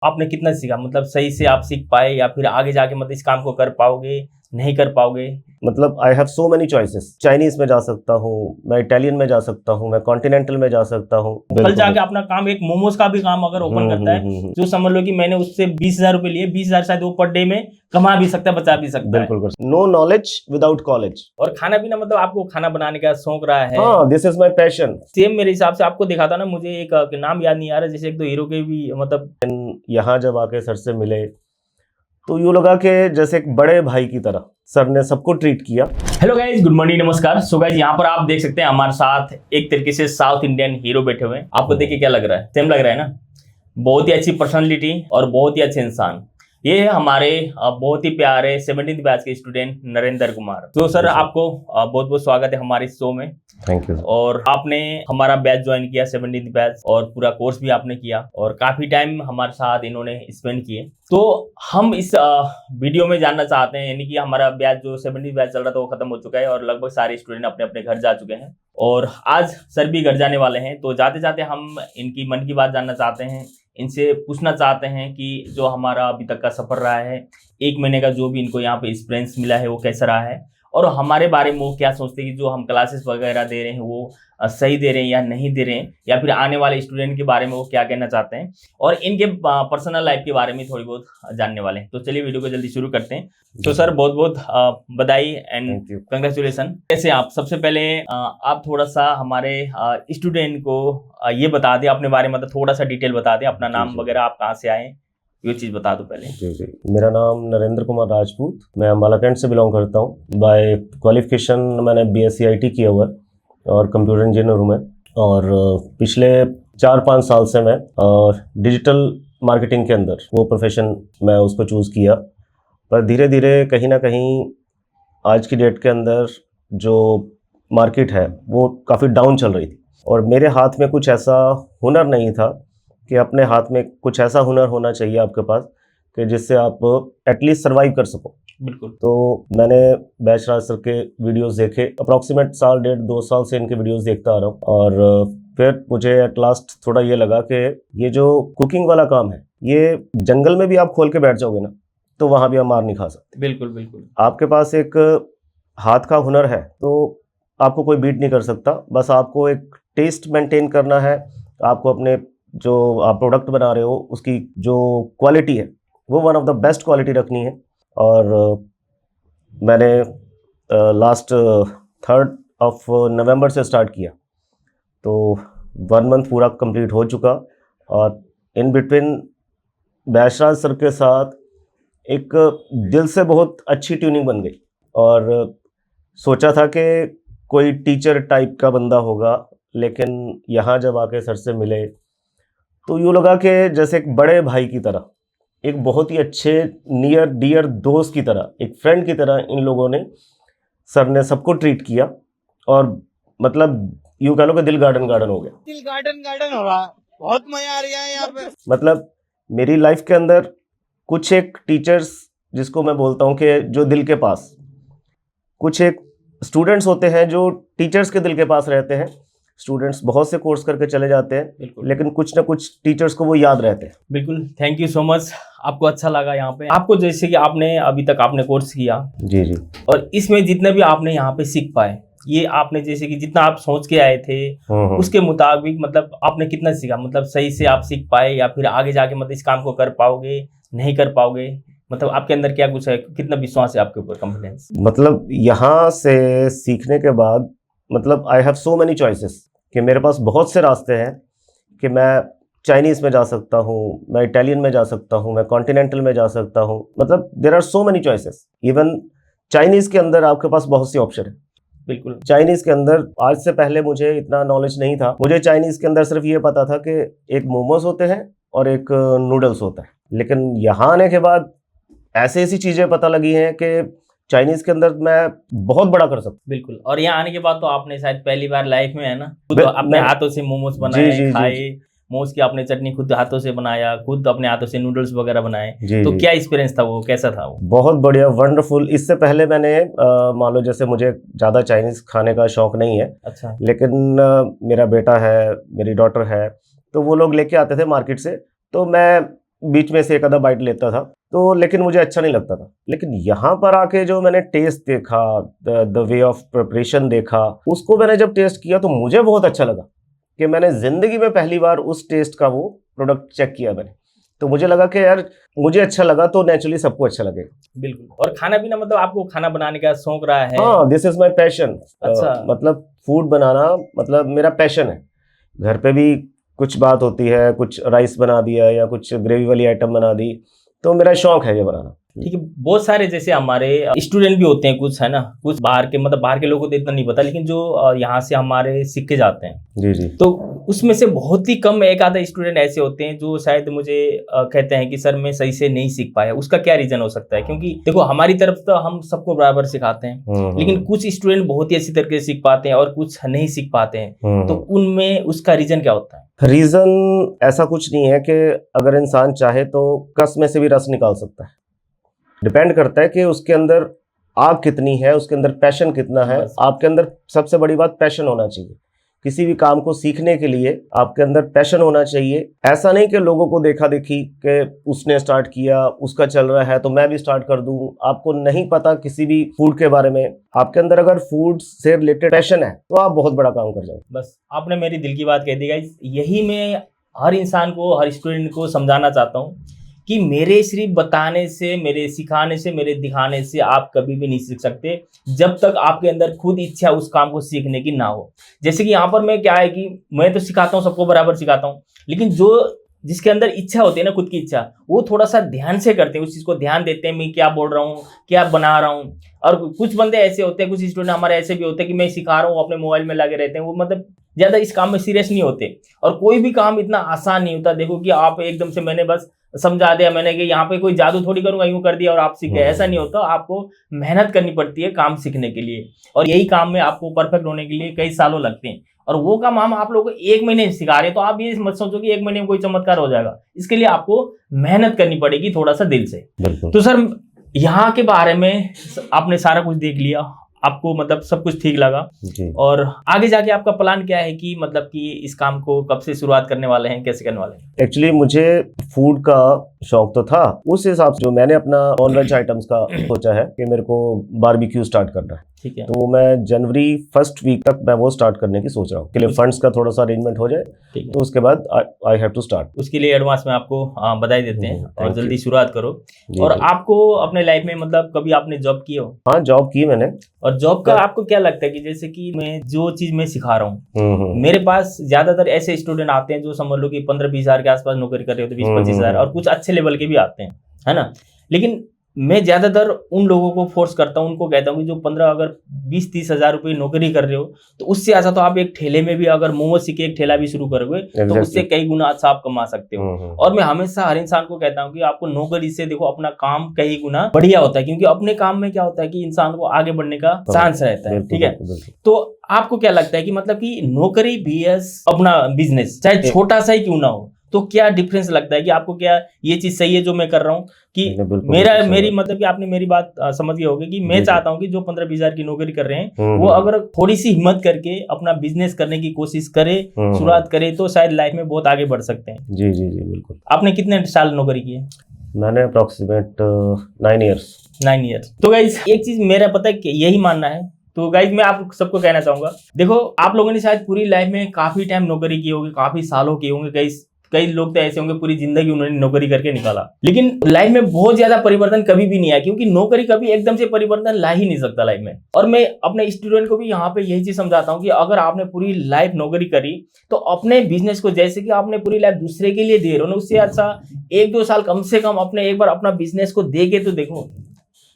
आपने कितना सीखा? मतलब सही से आप सीख पाए या फिर आगे जाके मतलब इस काम को कर पाओगे, नहीं कर पाओगे? मतलब I have so many choices. Chinese में जा सकता हूँ, मैं इटालियन में जा सकता हूँ, मैं कॉन्टिनेंटल में जा सकता हूँ। कल जाके अपना काम एक मोमोज का भी काम अगर ओपन करता है जो समझ लो कि मैंने उससे 20,000 रुपए लिए, 20,000 शायद वो पर डे में कमा भी सकता है, बचा भी सकता है। बिल्कुल। No knowledge without college. और खाना पीना मतलब आपको खाना बनाने का शौक रहा है? हाँ, this is my passion. Same मेरे हिसाब से आपको देखा था ना, मुझे एक नाम याद नहीं आ रहा, जैसे एक दो हीरो के भी मतलब यहाँ जब आके सर से मिले तो यूँ लगा कि जैसे एक बड़े भाई की तरह सर ने सबको ट्रीट किया। हेलो गाइस, गुड मॉर्निंग, नमस्कार। सो गाइस, यहाँ पर आप देख सकते हैं हमारे साथ एक तरीके से साउथ इंडियन हीरो बैठे हुए हैं। आपको देख के क्या लग रहा है? सेम लग रहा है ना? बहुत ही अच्छी पर्सनालिटी और बहुत ही अच्छे इंसान। ये है हमारे बहुत ही प्यारे 17th बैच के स्टूडेंट नरेंद्र कुमार। तो सर आपको बहुत बहुत स्वागत है हमारे शो में। Thank you. और आपने हमारा बैच ज्वाइन किया 17th बैच, और पूरा कोर्स भी आपने किया और काफी टाइम हमारे साथ इन्होंने स्पेंड किए। तो हम इस वीडियो में जानना चाहते हैं, यानी कि हमारा बैच जो 17th बैच चल रहा था वो खत्म हो चुका है और लगभग सारे स्टूडेंट अपने अपने घर जा चुके हैं और आज सर भी घर जाने वाले हैं। तो जाते जाते हम इनकी मन की बात जानना चाहते हैं, इनसे पूछना चाहते हैं कि जो हमारा अभी तक का सफर रहा है, 1 महीने का जो भी इनको यहाँ पे एक्सपीरियंस मिला है वो कैसा रहा है, और हमारे बारे में वो क्या सोचते हैं कि जो हम क्लासेस वगैरह दे रहे हैं वो सही दे रहे हैं या नहीं दे रहे हैं, या फिर आने वाले स्टूडेंट के बारे में वो क्या कहना चाहते हैं, और इनके पर्सनल लाइफ के बारे में थोड़ी बहुत जानने वाले हैं। तो चलिए वीडियो को जल्दी शुरू करते हैं। तो सर बहुत बहुत बधाई एंड कंग्रेचुलेसन। कैसे आप? सबसे पहले आप थोड़ा सा हमारे स्टूडेंट को ये बता दें अपने बारे में, मतलब थोड़ा सा डिटेल बता दें, अपना नाम वगैरह, आप कहाँ से आए, ये चीज बता दो पहले। जी। मेरा नाम नरेंद्र कुमार राजपूत, मैं अम्बाला कैंट से बिलोंग करता हूँ। बाय क्वालिफिकेशन मैंने BSc IT किया हुआ है और कंप्यूटर इंजीनियर हूँ मैं। और पिछले 4-5 साल से मैं डिजिटल मार्केटिंग के अंदर वो प्रोफेशन मैं उसको चूज़ किया, पर धीरे धीरे कहीं ना कहीं आज की डेट के अंदर जो मार्केट है वो काफ़ी डाउन चल रही थी और मेरे हाथ में कुछ ऐसा हुनर नहीं था कि अपने हाथ में कुछ ऐसा हुनर होना चाहिए आपके पास कि जिससे आप एटलीस्ट सर्वाइव कर सको। बिल्कुल। तो मैंने बैच राज सर के वीडियोस देखे, अप्रॉक्सीमेट साल 1.5-2 साल से इनके वीडियोस देखता आ रहा हूँ और फिर मुझे एट लास्ट थोड़ा ये लगा कि ये जो कुकिंग वाला काम है ये जंगल में भी आप खोल के बैठ जाओगे ना तो वहाँ भी आप मार नहीं खा सकते। बिल्कुल बिल्कुल। आपके पास एक हाथ का हुनर है तो आपको कोई बीट नहीं कर सकता, बस आपको एक टेस्ट मेंटेन करना है। आपको अपने जो आप प्रोडक्ट बना रहे हो उसकी जो क्वालिटी है वो one of the best quality रखनी है। और मैंने लास्ट 3rd of November से स्टार्ट किया तो 1 मंथ पूरा कंप्लीट हो चुका और इन बिटवीन बैशराज सर के साथ एक दिल से बहुत अच्छी ट्यूनिंग बन गई और सोचा था कि कोई टीचर टाइप का बंदा होगा, लेकिन यहाँ जब आके सर से मिले तो यूँ लगा कि जैसे एक बड़े भाई की तरह, एक बहुत ही अच्छे नियर डियर दोस्त की तरह, एक फ्रेंड की तरह इन लोगों ने, सर ने सबको ट्रीट किया और मतलब यूँ कह लो कि दिल गार्डन गार्डन हो गया। दिल गार्डन गार्डन हो रहा है, बहुत मजा आ रहा है यहाँ पे। मतलब मेरी लाइफ के अंदर कुछ एक टीचर्स, जिसको मैं बोलता हूँ कि जो दिल के पास, कुछ एक स्टूडेंट्स होते हैं जो टीचर्स के दिल के पास रहते हैं। स्टूडेंट्स बहुत से कोर्स करके चले जाते हैं लेकिन कुछ ना कुछ टीचर्स को वो याद रहते हैं। बिल्कुल, थैंक यू सो मच। आपको अच्छा लगा यहाँ पे? आपको जैसे कि आपने अभी तक आपने कोर्स किया जी जी, और इसमें जितने भी आपने यहाँ पे सीख पाए, ये आपने जैसे कि जितना आप सोच के आए थे उसके मुताबिक मतलब आपने कितना सीखा? मतलब सही से आप सीख पाए या फिर आगे जाके मतलब इस काम को कर पाओगे, नहीं कर पाओगे? मतलब आपके अंदर क्या कुछ है, कितना विश्वास है आपके ऊपर, कॉन्फिडेंस? मतलब यहाँ से सीखने के बाद मतलब I have so many choices कि मेरे पास बहुत से रास्ते हैं कि मैं चाइनीज़ में जा सकता हूँ, मैं इटालियन में जा सकता हूँ, मैं कॉन्टिनेंटल में जा सकता हूँ। मतलब there are so many choices. Even Chinese के अंदर आपके पास बहुत सी ऑप्शन है। बिल्कुल। चाइनीज़ के अंदर आज से पहले मुझे इतना नॉलेज नहीं था। मुझे चाइनीज़ के अंदर सिर्फ ये पता था कि एक मोमोज होते हैं और एक नूडल्स होता है, लेकिन यहाँ आने के बाद ऐसी ऐसी चीज़ें पता लगी हैं कि चाइनीज़ के अंदर मैं बहुत बड़ा कर सकता हूँ। बिल्कुल। और यहाँ आने के बाद तो आपने शायद पहली बार लाइफ में, है ना, खुद अपने हाथों से मोमोज बनाए, खाए, मोमोज की आपने चटनी खुद हाथों से बनाया, खुद अपने हाथों से नूडल्स वगैरह बनाए। तो क्या एक्सपीरियंस था वो, कैसा था वो? बहुत बढ़िया, वंडरफुल। इससे पहले मैंने मान लो जैसे मुझे ज़्यादा चाइनीज़ खाने का शौक नहीं है। अच्छा। लेकिन मेरा बेटा है, मेरी डॉटर है, तो वो लोग लेके आते थे मार्केट से, तो मैं बीच में से एक आधा बाइट लेता था, तो लेकिन मुझे अच्छा नहीं लगता था। लेकिन यहाँ पर आके जो मैंने टेस्ट देखा, द वे ऑफ प्रिपरेशन देखा, उसको मैंने जब टेस्ट किया तो मुझे बहुत अच्छा लगा कि मैंने ज़िंदगी में पहली बार उस टेस्ट का वो प्रोडक्ट चेक किया मैंने। तो मुझे लगा कि यार मुझे अच्छा लगा तो नेचुरली सबको अच्छा लगेगा। बिल्कुल। और खाना पीना मतलब आपको खाना बनाने का शौक रहा है? हाँ, दिस इज माई पैशन। अच्छा। मतलब फूड बनाना मतलब मेरा पैशन है। घर पे भी कुछ बात होती है, कुछ राइस बना दिया या कुछ ग्रेवी वाली आइटम बना दी, तो मेरा शौक है ये बनाना। ठीक है। बहुत सारे जैसे हमारे स्टूडेंट भी होते हैं कुछ, है ना, कुछ बाहर के, मतलब बाहर के लोगों को तो इतना नहीं पता, लेकिन जो यहाँ से हमारे सीख के जाते हैं, जी जी, तो उसमें से बहुत ही कम एक आधा स्टूडेंट ऐसे होते हैं जो शायद मुझे कहते हैं कि सर मैं सही से नहीं सीख पाया। उसका क्या रीजन हो सकता है? क्योंकि देखो हमारी तरफ तो हम सबको बराबर सिखाते हैं, लेकिन कुछ स्टूडेंट बहुत ही अच्छी तरीके से सीख पाते हैं और कुछ नहीं सीख पाते हैं। तो उनमें उसका रीजन क्या होता है? रीजन ऐसा कुछ नहीं है कि अगर इंसान चाहे तो कस में से भी रस निकाल सकता है। डिपेंड करता है कि उसके अंदर आग कितनी है, उसके अंदर पैशन कितना है। बस। आपके अंदर सबसे बड़ी बात पैशन होना चाहिए। किसी भी काम को सीखने के लिए आपके अंदर पैशन होना चाहिए। ऐसा नहीं कि लोगों को देखा देखी कि उसने स्टार्ट किया, उसका चल रहा है तो मैं भी स्टार्ट कर दूं। आपको नहीं पता किसी भी फूड के बारे में, आपके अंदर अगर फूड से रिलेटेड पैशन है तो आप बहुत बड़ा काम कर जाओगे। बस आपने मेरी दिल की बात कह दी गाइस। यही मैं हर इंसान को, हर स्टूडेंट को समझाना चाहता हूँ कि मेरे सिर्फ बताने से, मेरे सिखाने से, मेरे दिखाने से आप कभी भी नहीं सीख सकते जब तक आपके अंदर खुद इच्छा उस काम को सीखने की ना हो। जैसे कि यहाँ पर मैं क्या है कि मैं तो सिखाता हूँ, सबको बराबर सिखाता हूँ, लेकिन जो जिसके अंदर इच्छा होती है ना, खुद की इच्छा, वो थोड़ा सा ध्यान से करते हैं, उस चीज़ को ध्यान देते हैं मैं क्या बोल रहा हूँ, क्या बना रहा हूँ। और कुछ बंदे ऐसे होते हैं, कुछ स्टूडेंट हमारे ऐसे भी होते हैं कि मैं सिखा रहा हूँ, अपने मोबाइल में लगे रहते हैं, वो मतलब ज़्यादा इस काम में सीरियस नहीं होते। और कोई भी काम इतना आसान नहीं होता। देखो कि आप एकदम से मैंने बस समझा दिया, मैंने कि यहाँ पे कोई जादू थोड़ी करूंगा, यूं कर दिया और आप सीख गए, ऐसा नहीं होता। आपको मेहनत करनी पड़ती है काम सीखने के लिए, और यही काम में आपको परफेक्ट होने के लिए कई सालों लगते हैं। और वो काम हम आप लोगों को 1 महीने सिखा रहे हैं, तो आप ये मत सोचो कि 1 महीने में कोई चमत्कार हो जाएगा। इसके लिए आपको मेहनत करनी पड़ेगी थोड़ा सा दिल से। तो सर यहाँ के बारे में आपने सारा कुछ देख लिया, आपको मतलब सब कुछ ठीक लगा जी। और आगे जाके आपका प्लान क्या है कि मतलब कि इस काम को कब से शुरुआत करने वाले हैं, कैसे करने वाले हैं? एक्चुअली मुझे फूड का शौक तो था, उस हिसाब से जो मैंने अपना नॉन वेज आइटम्स का सोचा है कि मेरे को बारबेक्यू स्टार्ट करना है। ठीक है। तो मैं जनवरी फर्स्ट वीक तक मैं वो स्टार्ट करने की सोच रहा हूँ। के लिए फंड्स का थोड़ा सा अरेंजमेंट हो जाए, ठीक है। तो उसके बाद आई हैव टू स्टार्ट। उसके लिए एडवांस में आपको बधाई देते हैं और Thank जल्दी you. शुरुआत करो। जी, और जी। आपको अपने लाइफ में मतलब कभी आपने जॉब की हो? हाँ, जॉब की मैंने। और जॉब का हाँ। आपको क्या लगता है कि जैसे कि मैं जो चीज मैं सिखा रहा हूँ, हम्म। मेरे पास ज्यादातर ऐसे स्टूडेंट आते हैं जो समझ लो कि 15-20 हजार के आसपास नौकरी कर रहे होते, 20-25 हजार, और कुछ अच्छे लेवल के भी आते हैं, है ना। लेकिन मैं ज्यादातर उन लोगों को फोर्स करता हूँ, उनको कहता हूँ कि जो 15 अगर 20-30 हजार रुपये नौकरी कर रहे हो, तो उससे अच्छा तो आप एक ठेले में भी अगर मोमो सीखे एक ठेला भी शुरू करोगे तो उससे कई गुना अच्छा आप कमा सकते हो। और मैं हमेशा हर इंसान को कहता हूँ कि आपको नौकरी से देखो अपना काम कई गुना बढ़िया होता है, क्योंकि अपने काम में क्या होता है कि इंसान को आगे बढ़ने का चांस रहता है। ठीक है। तो आपको क्या लगता है कि मतलब कि नौकरी vs अपना बिजनेस, चाहे छोटा सा ही क्यों ना हो, तो क्या डिफरेंस लगता है कि आपको? क्या ये चीज सही है जो मैं कर रहा हूँ कि मेरी मतलब कि आपने मेरी बात समझ गए होगे कि मैं चाहता हूँ कि जो 15-20 हजार की नौकरी कर रहे हैं वो अगर थोड़ी सी हिम्मत करके अपना बिजनेस करने की कोशिश करे, शुरुआत करे, तो शायद लाइफ में बहुत आगे बढ़ सकते हैं। जी जी जी, बिल्कुल। आपने कितने साल नौकरी की है? मैंने अप्रोक्सीमेट 9 ईयर्स। 9 ईयर्स। तो गाइस एक चीज मेरा पता है कि यही मानना है, तो गाइज मैं आप सबको कहना चाहूंगा, देखो आप लोगों ने शायद पूरी लाइफ में काफी टाइम नौकरी की होगी, काफी सालों की होंगे, कई लोग तो ऐसे होंगे पूरी जिंदगी उन्होंने नौकरी करके निकाला, लेकिन लाइफ में बहुत ज्यादा परिवर्तन कभी भी नहीं आया, क्योंकि नौकरी कभी एकदम से परिवर्तन ला ही नहीं सकता लाइफ में। और मैं अपने स्टूडेंट को भी यहाँ पे यही चीज समझाता हूँ कि अगर आपने पूरी लाइफ नौकरी करी तो अपने बिजनेस को, जैसे कि आपने पूरी लाइफ दूसरे के लिए दे रहे हो ना, उससे अच्छा 1-2 साल कम से कम अपने एक बार अपना बिजनेस को दे के तो देखो।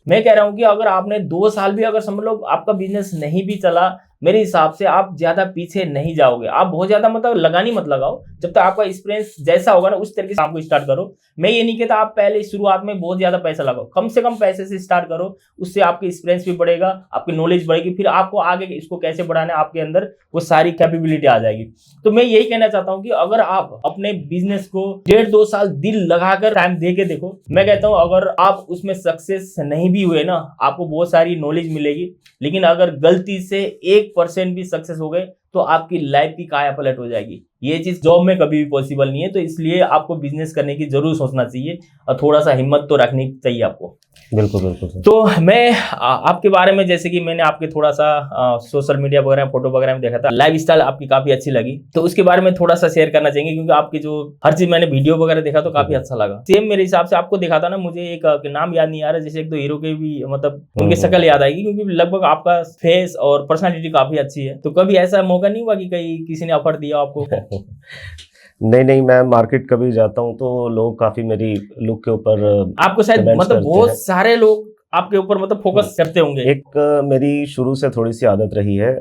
मैं कह रहा हूं कि अगर आपने 2 साल भी अगर समझ लो आपका बिजनेस नहीं भी चला, मेरे हिसाब से आप ज्यादा पीछे नहीं जाओगे। आप बहुत ज्यादा मतलब लगानी मत लगाओ, जब तक आपका एक्सपीरियंस जैसा होगा ना उस तरीके से आपको स्टार्ट करो। मैं ये नहीं कहता आप पहले शुरुआत में बहुत ज्यादा पैसा लगाओ, कम से कम पैसे से स्टार्ट करो, उससे आपकी एक्सपीरियंस भी बढ़ेगा, आपकी नॉलेज बढ़ेगी, फिर आपको आगे इसको कैसे बढ़ाना है आपके अंदर वो सारी कैपेबिलिटी आ जाएगी। तो मैं यही कहना चाहता हूँ कि अगर आप अपने बिजनेस को 1.5-2 साल दिल लगाकर टाइम दे के देखो, मैं कहता हूँ अगर आप उसमें सक्सेस नहीं भी हुए ना, आपको बहुत सारी नॉलेज मिलेगी, लेकिन अगर गलती से 1% भी सक्सेस हो गए तो आपकी लाइफ की काया पलट हो जाएगी। ये चीज जॉब में कभी भी पॉसिबल नहीं है। तो इसलिए आपको बिजनेस करने की जरूर सोचना चाहिए और थोड़ा सा हिम्मत तो रखनी चाहिए आपको। बिल्कुल बिल्कुल सर। तो मैं आपके बारे में, जैसे कि मैंने आपके थोड़ा सा सोशल मीडिया वगैरह, फोटो वगैरह में देखा था, लाइफ स्टाइल आपकी काफी अच्छी लगी, तो उसके बारे में थोड़ा सा शेयर करना चाहेंगे, क्योंकि आपकी जो हर चीज मैंने वीडियो वगैरह देखा तो काफी अच्छा लगा। सेम मेरे हिसाब से आपको देखा था ना, मुझे एक नाम याद नहीं आ रहा, जैसे एक दो हीरो के भी मतलब उनकी शक्ल याद आएगी, क्योंकि लगभग आपका फेस और पर्सनालिटी काफी अच्छी है। तो कभी ऐसा मौका नहीं हुआ कि कहीं किसी ने ऑफर दिया आपको? नहीं नहीं, मैं मार्केट कभी जाता हूँ तो लोग काफी मेरी लुक के ऊपर आपको शायद comments मतलब करते बहुत हैं। सारे लोग आपके ऊपर मतलब फोकस करते होंगे। एक मेरी शुरू से थोड़ी सी आदत रही है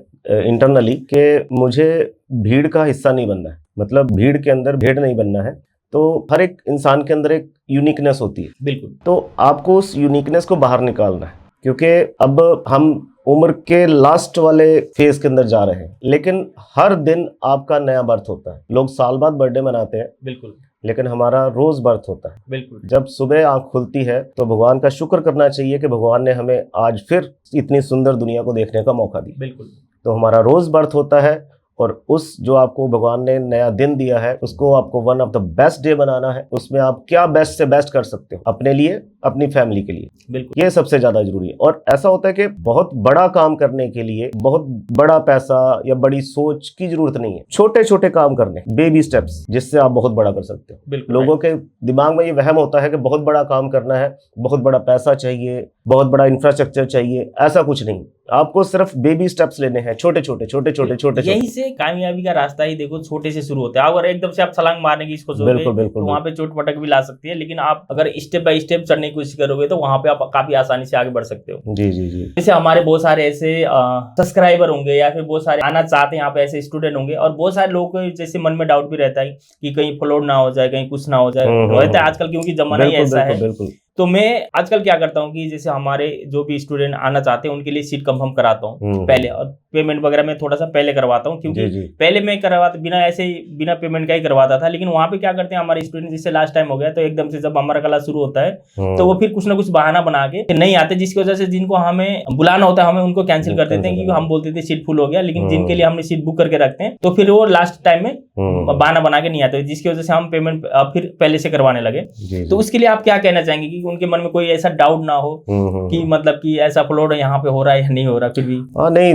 इंटरनली कि मुझे भीड़ का हिस्सा नहीं बनना है, मतलब भीड़ के अंदर भेड़ नहीं बनना है। तो हर एक इंसान के अंदर एक यूनिकनेस होती है, बिल्कुल। तो आपको उस यूनिकनेस को बाहर निकालना है, क्योंकि अब हम उम्र के लास्ट वाले फेज के अंदर जा रहे हैं, लेकिन हर दिन आपका नया बर्थ होता है। लोग साल बाद बर्थडे मनाते हैं, बिल्कुल लेकिन हमारा रोज बर्थ होता है। बिल्कुल। जब सुबह आंख खुलती है तो भगवान का शुक्र करना चाहिए कि भगवान ने हमें आज फिर इतनी सुंदर दुनिया को देखने का मौका दिया। बिल्कुल। तो हमारा रोज बर्थ होता है, और उस जो आपको भगवान ने नया दिन दिया है उसको आपको one of the best day बनाना है। उसमें आप क्या बेस्ट से बेस्ट कर सकते हो अपने लिए, अपनी फैमिली के लिए, बिल्कुल। ये सबसे ज्यादा जरूरी है। और ऐसा होता है कि बहुत बड़ा काम करने के लिए बहुत बड़ा पैसा या बड़ी सोच की जरूरत नहीं है, छोटे छोटे काम करने, बेबी स्टेप्स, जिससे आप बहुत बड़ा कर सकते हो। बिल्कुल। लोगों के दिमाग में ये वहम होता है कि बहुत बड़ा काम करना है, बहुत बड़ा पैसा चाहिए, बहुत बड़ा इंफ्रास्ट्रक्चर चाहिए। ऐसा कुछ नहीं, आपको सिर्फ बेबी स्टेप्स लेने हैं, छोटे छोटे छोटे छोटे छोटे यही छोटे। से कामयाबी का रास्ता ही देखो छोटे से शुरू होता है। अगर एकदम से आप छलांग मारने की सोचोगे बिल्कुल बिल्कुल तो वहां पे चोट पटक भी ला सकती है, लेकिन आप अगर स्टेप बाय स्टेप चढ़ने की कोशिश करोगे तो वहां पे आप काफी आसानी से आगे बढ़ सकते हो। जी जी जी। जैसे हमारे बहुत सारे ऐसे सब्सक्राइबर होंगे या फिर बहुत सारे आना चाहते हैं यहाँ पे ऐसे स्टूडेंट होंगे, और बहुत सारे लोगों को जैसे मन में डाउट भी रहता है कि कहीं फ्लॉड ना हो जाए, कहीं कुछ ना हो जाए। रहता है आजकल, क्योंकि जमाना ही बिल्कुल ऐसा है। बिल्कुल। तो मैं आजकल क्या करता हूँ कि जैसे हमारे जो भी स्टूडेंट आना चाहते हैं उनके लिए सीट कंफर्म कराता हूँ पहले, और पेमेंट वगैरह में थोड़ा सा पहले करवाता हूँ, क्योंकि जी। पहले मैं करवाता बिना पेमेंट का ही करवाता था। लेकिन वहाँ पे क्या करते हैं हमारे स्टूडेंट, जिससे लास्ट टाइम हो गया, तो एकदम से जब हमारा क्लास शुरू होता है तो वो फिर कुछ ना कुछ बहाना बना के नहीं आते, जिसकी वजह से जिनको हमें बुलाना होता है हमें उनको कैंसिल कर देते हैं, क्योंकि हम बोलते थे सीट फुल हो गया। लेकिन जिनके लिए हमने सीट बुक करके रखते हैं तो फिर वो लास्ट टाइम में बहाना बना के नहीं आते, जिसकी वजह से हम पेमेंट फिर पहले से करवाने लगे। तो उसके लिए आप क्या कहना चाहेंगे कि उनके मन में कोई ऐसा डाउट ना हो कि मतलब कि ऐसा फ्लॉड यहाँ पे हो रहा है या नहीं हो रहा? फिर भी हाँ नहीं,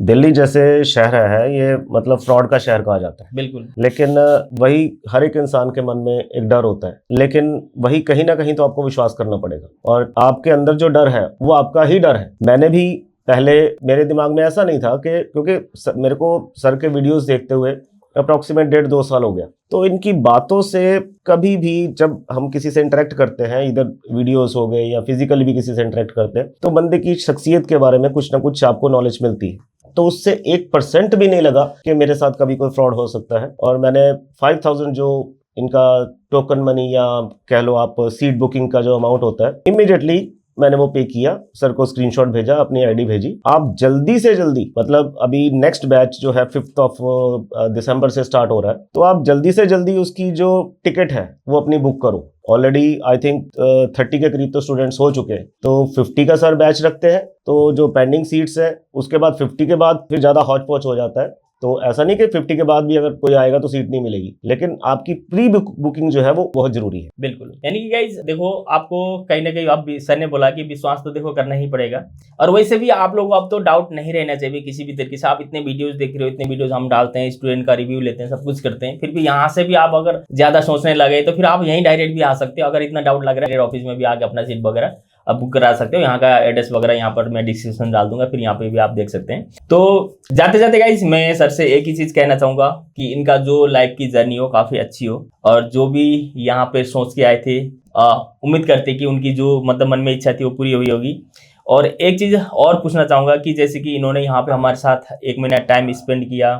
दिल्ली जैसे शहर है ये मतलब फ्रॉड का शहर कहा जाता है। बिल्कुल। लेकिन वही हर एक इंसान के मन में एक डर होता है, लेकिन वही कहीं ना कहीं तो आपको विश्वास करना पड़ेगा, और आपके अंदर जो डर है वो आपका ही डर है। मैंने भी पहले, मेरे दिमाग में ऐसा नहीं था कि, क्योंकि मेरे को सर के वीडियोस देखते हुए अप्रॉक्सीमेट 1.5-2 साल हो गया, तो इनकी बातों से कभी भी जब हम किसी से इंटरेक्ट करते हैं, इधर वीडियोस हो गए या फिजिकली भी किसी से इंटरेक्ट करते हैं, तो बंदे की शख्सियत के बारे में कुछ ना कुछ आपको नॉलेज मिलती है। तो उससे 1% भी नहीं लगा कि मेरे साथ कभी कोई फ्रॉड हो सकता है। और मैंने 5000 जो इनका टोकन मनी या कह लो आप सीट बुकिंग का जो अमाउंट होता है, इमीडिएटली मैंने वो पे किया, सर को स्क्रीनशॉट भेजा, अपनी आईडी भेजी। आप जल्दी से जल्दी, मतलब अभी नेक्स्ट बैच जो है 5 दिसंबर से स्टार्ट हो रहा है, तो आप जल्दी से जल्दी उसकी जो टिकट है वो अपनी बुक करो। ऑलरेडी आई थिंक 30 के करीब तो स्टूडेंट्स हो चुके हैं, तो 50 का सर बैच रखते हैं, तो जो पेंडिंग सीट्स है उसके बाद 50 के बाद फिर ज़्यादा हौच पौच हो जाता है। तो ऐसा नहीं कि 50 के बाद भी अगर कोई आएगा तो सीट नहीं मिलेगी, लेकिन आपकी प्री बुकिंग जो है वो बहुत जरूरी है। बिल्कुल। यानी कि गाइस देखो, आपको कहीं ना कहीं, आप सर ने बोला कि विश्वास तो देखो करना ही पड़ेगा, और वैसे भी आप लोगों को अब तो डाउट नहीं रहना चाहिए किसी भी तरीके से। आप इतने वीडियोस देख रहे हो, इतने वीडियोस हम डालते हैं, स्टूडेंट का रिव्यू लेते हैं, सब कुछ करते हैं, फिर भी यहाँ से भी आप अगर ज्यादा सोचने लगे तो फिर आप यहीं डायरेक्ट भी आ सकते हो। अगर इतना डाउट लग रहा है, ऑफिस में भी आके अपना सीट वगैरह आप बुक करा सकते हो। यहाँ का एड्रेस वगैरह यहाँ पर मैं डिस्क्रिप्शन डाल दूंगा, फिर यहाँ पे भी आप देख सकते हैं। तो जाते जाते गाइस मैं सर से एक ही चीज कहना चाहूंगा कि इनका जो लाइफ की जर्नी हो काफी अच्छी हो, और जो भी यहाँ पे सोच के आए थे, उम्मीद करते कि उनकी जो मतलब मन में इच्छा थी वो पूरी हुई होगी। और एक चीज और पूछना चाहूंगा कि जैसे कि इन्होंने यहाँ पे हमारे साथ 1 महीना टाइम स्पेंड किया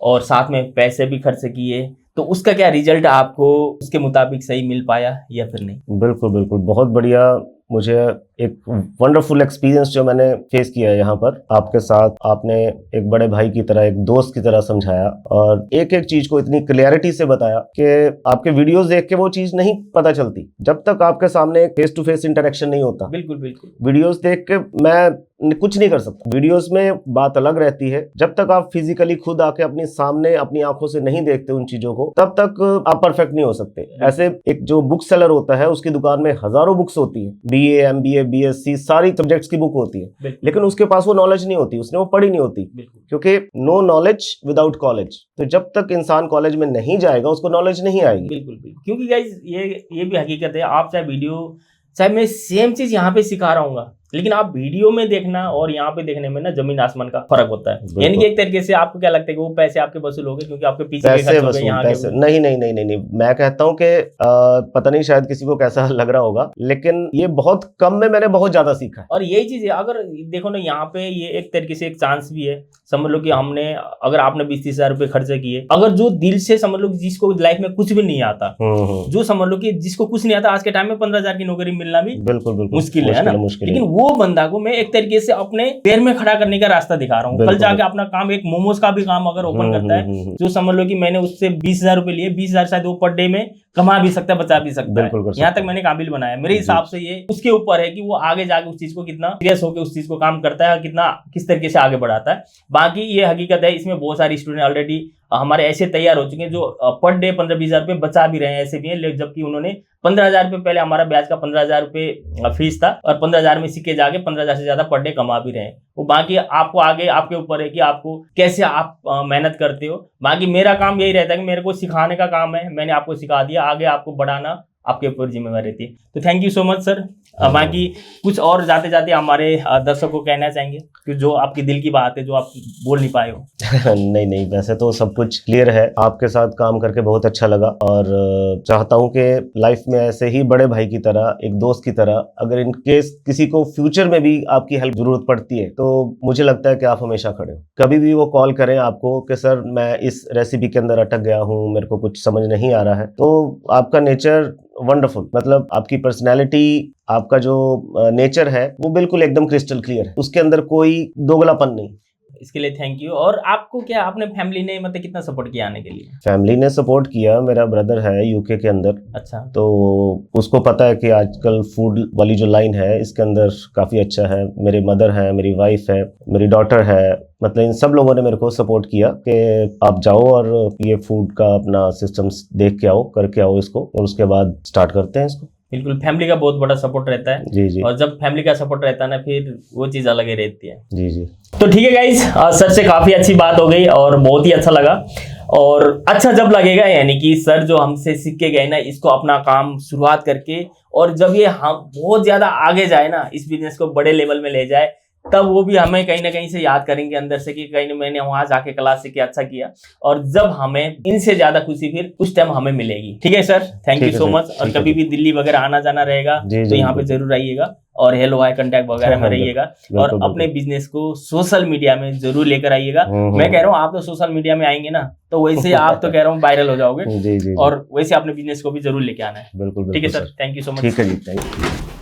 और साथ में पैसे भी खर्च किए, तो उसका क्या रिजल्ट आपको उसके मुताबिक सही मिल पाया या फिर नहीं? बिल्कुल बिल्कुल, बहुत बढ़िया। मुझे एक वंडरफुल एक्सपीरियंस जो मैंने फेस किया है यहाँ पर आपके साथ, आपने एक बड़े भाई की तरह, एक दोस्त की तरह समझाया, और एक एक चीज को इतनी क्लियरिटी से बताया कि आपके वीडियोस देख के वो चीज नहीं पता चलती जब तक आपके सामने फेस टू फेस इंटरेक्शन नहीं होता। बिल्कुल बिल्कुल। वीडियोस देख के मैं कुछ नहीं कर सकता। वीडियोस में बात अलग रहती है, जब तक आप फिजिकली खुद आके अपने सामने अपनी आंखों से नहीं देखते उन चीजों को, तब तक आप परफेक्ट नहीं हो सकते। ऐसे एक जो बुक सेलर होता है उसकी दुकान में हजारों बुक्स होती है, BA MBA BSc सारी सब्जेक्ट्स की बुक होती है, लेकिन उसके पास वो नॉलेज नहीं होती, उसने वो पढ़ी नहीं होती, क्योंकि नो नॉलेज विदाउट कॉलेज। तो जब तक इंसान कॉलेज में नहीं जाएगा उसको नॉलेज नहीं आएगी। बिल्कुल बिल्कुल, क्योंकि गाइस ये भी हकीकत है, आप चाहे वीडियो चाहे मैं सेम चीज यहाँ पे सिखा रहा हूँ, लेकिन आप वीडियो में देखना और यहाँ पे देखने में ना जमीन आसमान का फर्क होता है। यानी कि एक तरीके से आपको क्या लगता है कि वो पैसे आपके वसूल हो गए क्योंकि आपके पीछे के खर्च हो गए यहाँ पैसे नहीं नहीं नहीं नहीं नहीं, मैं कहता हूँ कि पता नहीं शायद किसी को कैसा लग रहा होगा, लेकिन ये बहुत कम में मैंने बहुत ज्यादा सीखा है। और यही चीज है, अगर देखो ना यहाँ पे ये एक तरीके से एक चांस भी है, समझ लो कि हमने अगर आपने 20-30 हजार रुपए खर्चे किए, अगर जो दिल से समझ लो जिसको लाइफ में कुछ भी नहीं आता, जो समझ लो कि जिसको कुछ नहीं आता, आज के टाइम में 15,000 की नौकरी मिलना भी बिल्कुल मुश्किल है ना, लेकिन वो बंदा को मैं एक तरीके से अपने पैर में खड़ा करने का रास्ता दिखा रहा हूँ। कल जाके अपना काम, एक मोमोज का भी काम अगर ओपन करता है, जो समझ लो कि मैंने उससे 20,000 रुपए लिए, 20,000 शायद वो पर डे में कमा भी सकता है, बचा भी सकता है, यहाँ तक मैंने काबिल बनाया। मेरे हिसाब से ये उसके ऊपर है कि वो आगे जाके उस चीज को कितना सीरियस होकर उस चीज को काम करता है, कितना किस तरीके से आगे बढ़ाता है। बाकी ये हकीकत है, इसमें बहुत सारे स्टूडेंट ऑलरेडी हमारे ऐसे तैयार हो चुके हैं जो पर डे 15-20 हजार रुपए बचा भी रहे हैं, ऐसे भी हैं, जबकि उन्होंने 15,000 रुपए, पहले हमारा ब्याज का 15,000 रुपए फीस था और 15,000 में सीखे जाके 15,000 से ज्यादा पर डे कमा भी रहे हैं। वो बाकी आपको आगे आपके ऊपर है कि आपको कैसे आप मेहनत करते हो। बाकी मेरा काम यही रहता है कि मेरे को सिखाने का काम है, मैंने आपको सिखा दिया, आगे आपको बढ़ाना आपके ऊपर जिम्मेवारी रहती है। तो thank you so much sir. बाकी कुछ और जाते जाते हमारे दर्शकों को कहना चाहेंगे कि जो आपकी दिल की बात है, जो आप बोल नहीं पाए हो? नहीं नहीं, वैसे तो सब कुछ क्लियर है। आपके साथ काम करके बहुत अच्छा लगा और चाहता हूं कि लाइफ में ऐसे ही बड़े भाई की तरह, एक दोस्त की तरह, अगर इन केस किसी को फ्यूचर में भी आपकी हेल्प जरूरत पड़ती है तो मुझे लगता है कि आप हमेशा खड़े हो। कभी भी वो कॉल करें आपको कि सर मैं इस रेसिपी के अंदर अटक गया हूँ, मेरे को कुछ समझ नहीं आ रहा है, तो आपका नेचर वंडरफुल, मतलब आपकी पर्सनैलिटी, आपका जो नेचर है वो बिल्कुल एकदम क्रिस्टल क्लियर है, उसके अंदर कोई दोगलापन नहीं। इसके लिए थैंक यू। और आपको क्या अपने फैमिली ने मतलब कितना सपोर्ट किया आने के लिए? फैमिली ने सपोर्ट किया, मेरा ब्रदर है यूके के अंदर। अच्छा। तो उसको पता है कि आजकल फूड वाली जो लाइन है इसके अंदर काफ़ी अच्छा है। मेरे मदर है, मेरी वाइफ है, मेरी डॉटर है, मतलब इन सब लोगों ने मेरे को सपोर्ट किया कि आप जाओ और ये फूड का अपना सिस्टम्स देख के आओ, करके आओ इसको, और उसके बाद स्टार्ट करते हैं इसको। बिल्कुल, फैमिली का बहुत बड़ा सपोर्ट रहता है। जी जी। और जब फैमिली का सपोर्ट रहता है ना, फिर वो चीज़ अलग ही रहती है। जी जी। तो ठीक है गाइज, सर से काफ़ी अच्छी बात हो गई और बहुत ही अच्छा लगा। और अच्छा जब लगेगा, यानी कि सर जो हमसे सीख के गए ना, इसको अपना काम शुरुआत करके, और जब ये हम बहुत ज़्यादा आगे जाए ना, इस बिजनेस को बड़े लेवल में ले जाए, तब वो भी हमें कहीं ना कहीं से याद करेंगे अंदर से कि कहीं मैंने वहां जाके क्लास सीखी, अच्छा किया। और जब हमें इनसे ज्यादा खुशी फिर उस टाइम हमें मिलेगी। ठीक है sir, thank you so much. और कभी भी दिल्ली वगैरह आना जाना रहेगा तो यहाँ पे जरूर आइएगा और हेलो हाय कांटेक्ट वगैरह में रहिएगा, और अपने बिजनेस को सोशल मीडिया में जरूर लेकर आइएगा। मैं कह रहा हूँ आप तो सोशल मीडिया में आएंगे ना, तो वैसे आप तो कह रहा हूँ वायरल हो जाओगे, और वैसे अपने बिजनेस को भी जरूर लेके आना है। बिल्कुल। ठीक है sir, thank you so much. ठीक है जी, थैंक यू।